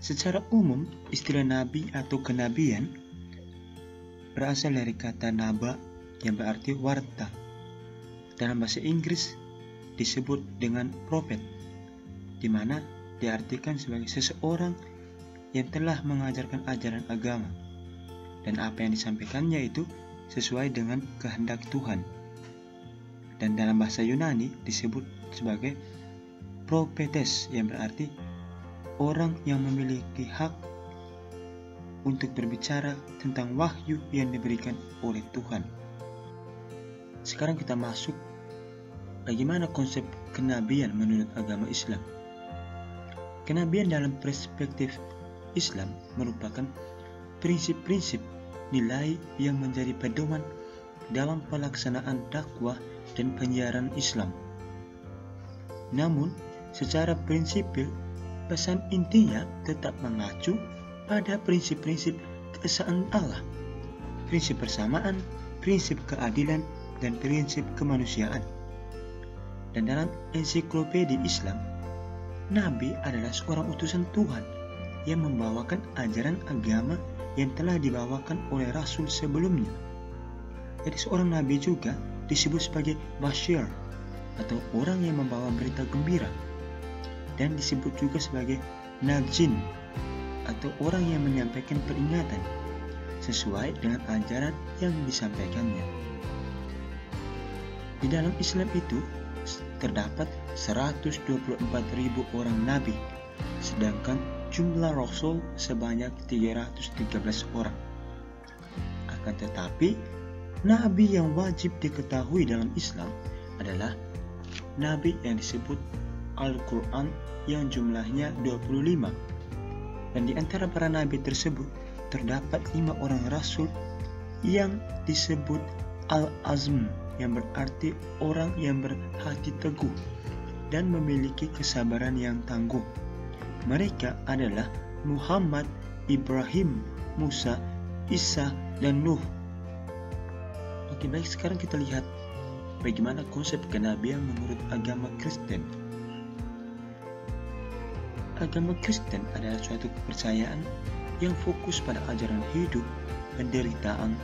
Secara umum, istilah nabi atau kenabian berasal dari kata naba yang berarti warta. Dalam bahasa Inggris disebut dengan prophet, di mana diartikan sebagai seseorang yang telah mengajarkan ajaran agama, dan apa yang disampaikannya itu sesuai dengan kehendak Tuhan. Dan dalam bahasa Yunani disebut sebagai prophetes, yang berarti orang yang memiliki hak untuk berbicara tentang wahyu yang diberikan oleh Tuhan. Sekarang kita masuk bagaimana konsep kenabian menurut agama Islam. Kenabian dalam perspektif Islam merupakan prinsip-prinsip nilai yang menjadi pedoman dalam pelaksanaan dakwah dan penyiaran Islam. Namun, secara prinsipil, pesan intinya tetap mengacu pada prinsip-prinsip keesaan Allah, prinsip persamaan, prinsip keadilan, dan prinsip kemanusiaan. Dan dalam ensiklopedia Islam, Nabi adalah seorang utusan Tuhan yang membawakan ajaran agama yang telah dibawakan oleh Rasul sebelumnya. Jadi seorang Nabi juga disebut sebagai Bashir, atau orang yang membawa berita gembira, dan disebut juga sebagai Nadjin, atau orang yang menyampaikan peringatan sesuai dengan ajaran yang disampaikannya. Di dalam Islam itu terdapat 124.000 orang nabi, sedangkan jumlah rasul sebanyak 313 orang. Akan tetapi, nabi yang wajib diketahui dalam Islam adalah nabi yang disebut Al-Quran yang jumlahnya 25. Dan di antara para nabi tersebut terdapat 5 orang rasul yang disebut Al-Azm, yang berarti orang yang berhati teguh dan memiliki kesabaran yang tangguh. Mereka adalah Muhammad, Ibrahim, Musa, Isa, dan Nuh. Oke, baik, sekarang kita lihat bagaimana konsep kenabian menurut agama Kristen. Agama Kristen adalah suatu kepercayaan yang fokus pada ajaran hidup, penderitaan,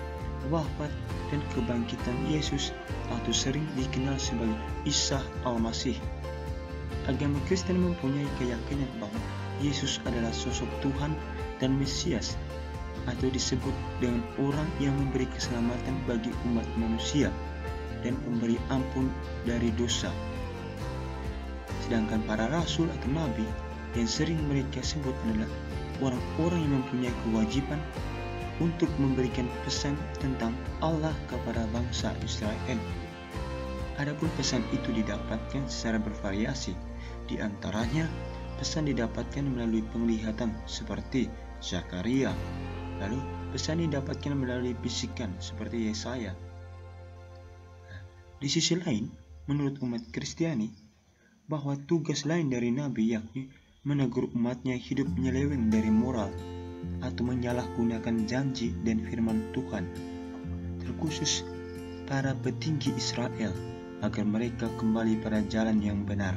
wafat, dan kebangkitan Yesus, atau sering dikenal sebagai Isa Al-Masih. Agama Kristen mempunyai keyakinan bahwa Yesus adalah sosok Tuhan dan Mesias, atau disebut dengan orang yang memberi keselamatan bagi umat manusia dan memberi ampun dari dosa. Sedangkan para rasul atau nabi yang sering mereka sebut adalah orang-orang yang mempunyai kewajiban untuk memberikan pesan tentang Allah kepada bangsa Israel. Adapun pesan itu didapatkan secara bervariasi. Di antaranya, pesan didapatkan melalui penglihatan seperti Zakaria. Lalu, pesan didapatkan melalui bisikan seperti Yesaya. Di sisi lain, menurut umat Kristiani, bahwa tugas lain dari nabi yakni menegur umatnya hidup menyeleweng dari moral atau menyalahgunakan janji dan firman Tuhan, terkhusus para petinggi Israel, agar mereka kembali pada jalan yang benar.